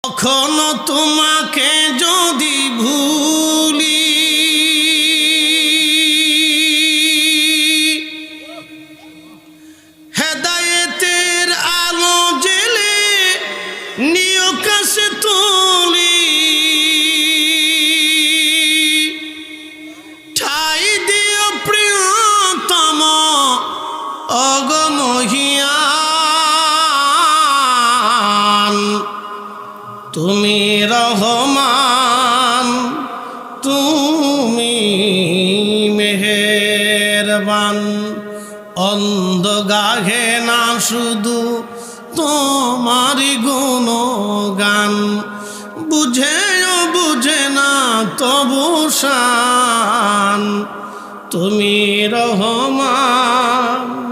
কখনো তোমাকে যদি ভুলি, হেদায়েতের আলো জেলে নিয় কাছে তুলি, ঠাই দিও প্রিয়তম অগমহিয়ান। তুমি রহমান, তুমি মেহেরবান। অন্ধ গাহে না শুধু তোমারি গুণগান, বুঝেও বুঝে না তবু শান। তুমি রহমান।